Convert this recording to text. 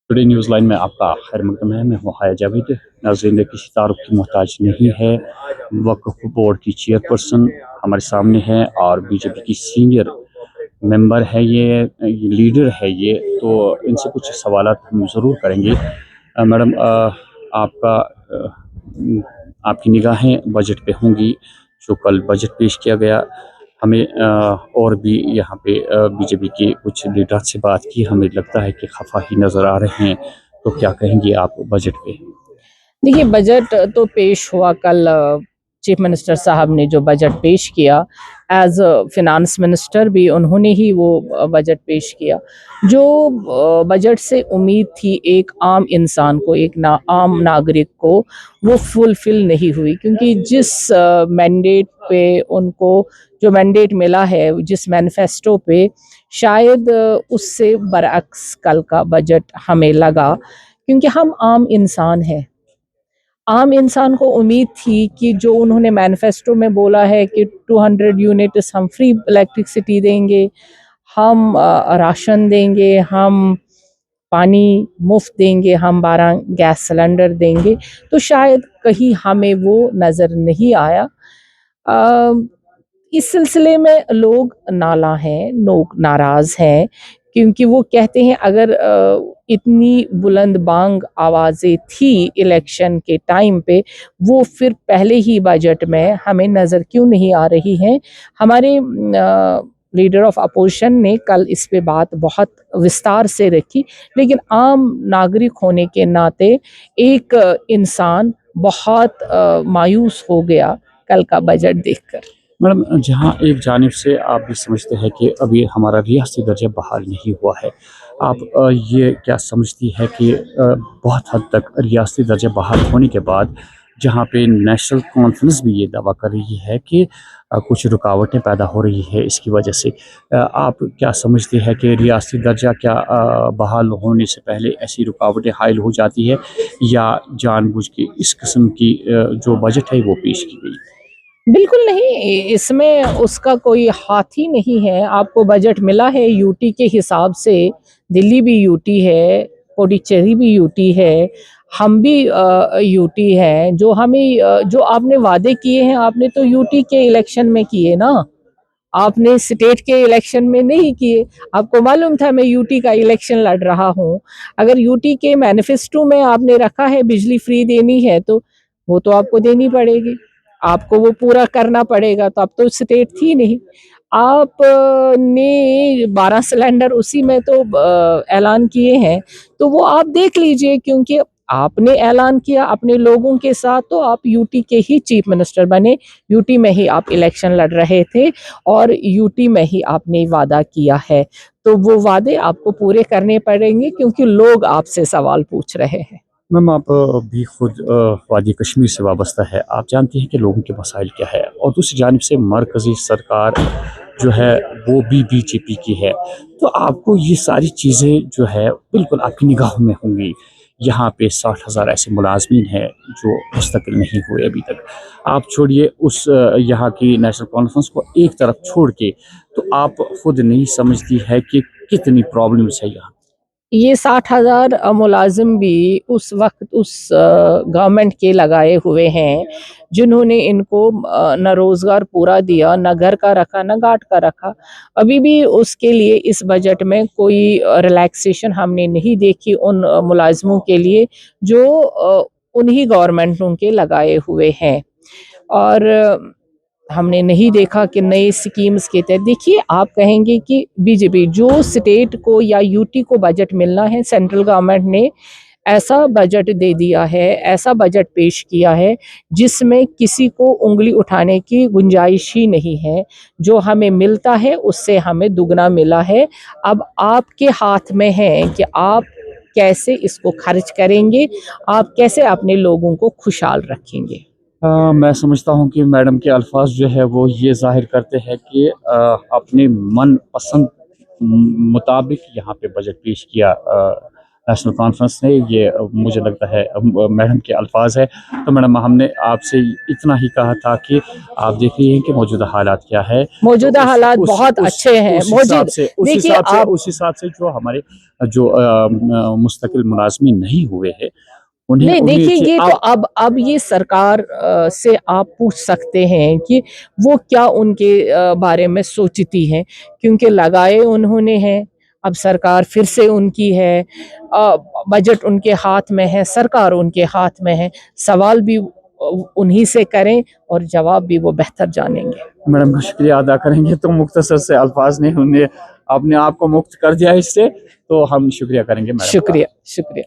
Today news line में आपका खैर मकदम है। मैं हूँ हाया जावेद। नाज़रीन, ने किसी तारुफ की मोहताज नहीं है। वक्फ बोर्ड की चेयरपर्सन हमारे सामने है और बीजेपी की सीनियर मेंबर है, ये लीडर है ये। तो इनसे कुछ सवालात हम ज़रूर करेंगे। मैडम, आपका आपकी निगाहें बजट पे होंगी। जो कल बजट पेश किया गया, हमें और भी यहाँ पे बीजेपी के कुछ लीडर से बात की, हमें लगता है कि खफा ही नज़र आ रहे हैं। तो क्या कहेंगे आप बजट पे? देखिए, बजट तो पेश हुआ कल। चीफ मिनिस्टर साहब ने जो बजट पेश किया, एज फिनांस मिनिस्टर भी उन्होंने ही वो बजट पेश किया। जो बजट से उम्मीद थी एक आम इंसान को, एक आम नागरिक को, वो फुलफिल नहीं हुई। क्योंकि जिस मैंडेट पे उनको जो मैंडेट मिला है, जिस मैनिफेस्टो पे, शायद उससे बरअक्स कल का बजट हमें लगा। क्योंकि हम आम इंसान हैं। आम इंसान को उम्मीद थी कि जो उन्होंने मैनिफेस्टो में बोला है कि 200 यूनिट्स हम फ्री इलेक्ट्रिसिटी देंगे, हम राशन देंगे, हम पानी मुफ्त देंगे, हम 12 गैस सिलेंडर देंगे, तो शायद कहीं हमें वो नज़र नहीं आया। अ, इस सिलसिले में लोग नाला हैं, लोग नाराज़ हैं। क्योंकि वो कहते हैं अगर इतनी बुलंद बांग आवाज़ें थी इलेक्शन के टाइम पे, वो फिर पहले ही बजट में हमें नज़र क्यों नहीं आ रही हैं। हमारे लीडर ऑफ अपोजिशन ने कल इस पे बात बहुत विस्तार से रखी, लेकिन आम नागरिक होने के नाते एक इंसान बहुत मायूस हो गया कल का बजट देखकर। मैडम, जहाँ एक जानिब से आप भी समझते हैं कि अभी हमारा रियासती दर्जा बहाल नहीं हुआ है, आप ये क्या समझती है कि बहुत हद तक रियासती दर्जा बहाल होने के बाद जहाँ पे नेशनल कॉन्फ्रेंस भी ये दावा कर रही है कि कुछ रुकावटें पैदा हो रही है इसकी वजह से, आप क्या समझते हैं कि रियासती दर्जा क्या बहाल होने से पहले ऐसी रुकावटें हायल हो जाती है, या जानबूझ के इस किस्म की जो बजट है वो पेश की गई? बिल्कुल नहीं, इसमें उसका कोई हाथ ही नहीं है। आपको बजट मिला है यूटी के हिसाब से, दिल्ली भी यूटी है, पुडुचेरी भी यूटी है, हम भी यूटी हैं। जो हमें जो आपने वादे किए हैं, आपने तो यूटी के इलेक्शन में किए ना, आपने स्टेट के इलेक्शन में नहीं किए। आपको मालूम था मैं यूटी का इलेक्शन लड़ रहा हूँ। अगर यूटी के मैनिफेस्टो में आपने रखा है बिजली फ्री देनी है, तो वो तो आपको देनी पड़ेगी, आपको वो पूरा करना पड़ेगा। तो अब तो स्टेट थी नहीं। आप ने 12 सिलेंडर उसी में तो ऐलान किए हैं, तो वो आप देख लीजिए। क्योंकि आपने ऐलान किया अपने लोगों के साथ, तो आप यूटी के ही चीफ मिनिस्टर बने, यूटी में ही आप इलेक्शन लड़ रहे थे, और यूटी में ही आपने वादा किया है। तो वो वादे आपको पूरे करने पड़ेंगे, क्योंकि लोग आपसे सवाल पूछ रहे हैं। मैम, आप भी खुद वादी कश्मीर से वाबस्ता है, आप जानती हैं कि लोगों के मसाइल क्या है, और दूसरी जानिब से मरकज़ी सरकार जो है वो भी बीजेपी की है। तो आपको ये सारी चीज़ें जो है बिल्कुल आपकी निगाहों में होंगी। यहाँ पे 60,000 ऐसे मुलाजमीन हैं जो मुस्तकिल नहीं हुए अभी तक। आप छोड़िए उस यहाँ की नेशनल कॉन्फ्रेंस को एक तरफ छोड़ के, तो आप खुद नहीं समझती है कि कितनी प्रॉब्लम्स है यहाँ? ये 60,000 मुलाजिम भी उस वक्त उस गवर्नमेंट के लगाए हुए हैं, जिन्होंने इनको न रोज़गार पूरा दिया, न घर का रखा, न घाट का रखा। अभी भी उसके लिए इस बजट में कोई रिलैक्सेशन हमने नहीं देखी उन मुलाजिमों के लिए, जो उन्हीं गवर्नमेंटों के लगाए हुए हैं। और हमने नहीं देखा कि नए स्कीम्स के तहत, देखिए आप कहेंगे कि बीजेपी, जो स्टेट को या यूटी को बजट मिलना है, सेंट्रल गवर्नमेंट ने ऐसा बजट दे दिया है, ऐसा बजट पेश किया है जिसमें किसी को उंगली उठाने की गुंजाइश ही नहीं है। जो हमें मिलता है उससे हमें दुगना मिला है। अब आपके हाथ में है कि आप कैसे इसको खर्च करेंगे, आप कैसे अपने लोगों को खुशहाल रखेंगे। मैं समझता हूँ कि मैडम के अल्फाज जो है वो ये ज़ाहिर करते हैं कि अपने मन पसंद मुताबिक यहाँ पे बजट पेश किया نیشنل کانفرنس نے. یہ مجھے لگتا ہے میڈم کے الفاظ ہے. تو میڈم ہم نے آپ سے اتنا ہی کہا تھا کہ آپ دیکھ رہی ہیں کہ موجودہ حالات کیا ہے. موجودہ حالات بہت اچھے ہیں. اس حساب سے جو ہمارے جو مستقل ملازمین نہیں ہوئے ہیں نہیں دیکھیے یہ تو اب یہ سرکار سے آپ پوچھ سکتے ہیں کہ وہ کیا ان کے بارے میں سوچتی ہیں، کیونکہ لگائے انہوں نے ہیں. اب سرکار پھر سے ان کی ہے، بجٹ ان کے ہاتھ میں ہے، سرکار ان کے ہاتھ میں ہے. سوال بھی انہی سے کریں اور جواب بھی وہ بہتر جانیں گے. میڈم کا شکریہ ادا کریں گے. تو مختصر سے الفاظ نے اپنے آپ کو مکت کر دیا اس سے، تو ہم شکریہ کریں گے میڈم کا. شکریہ.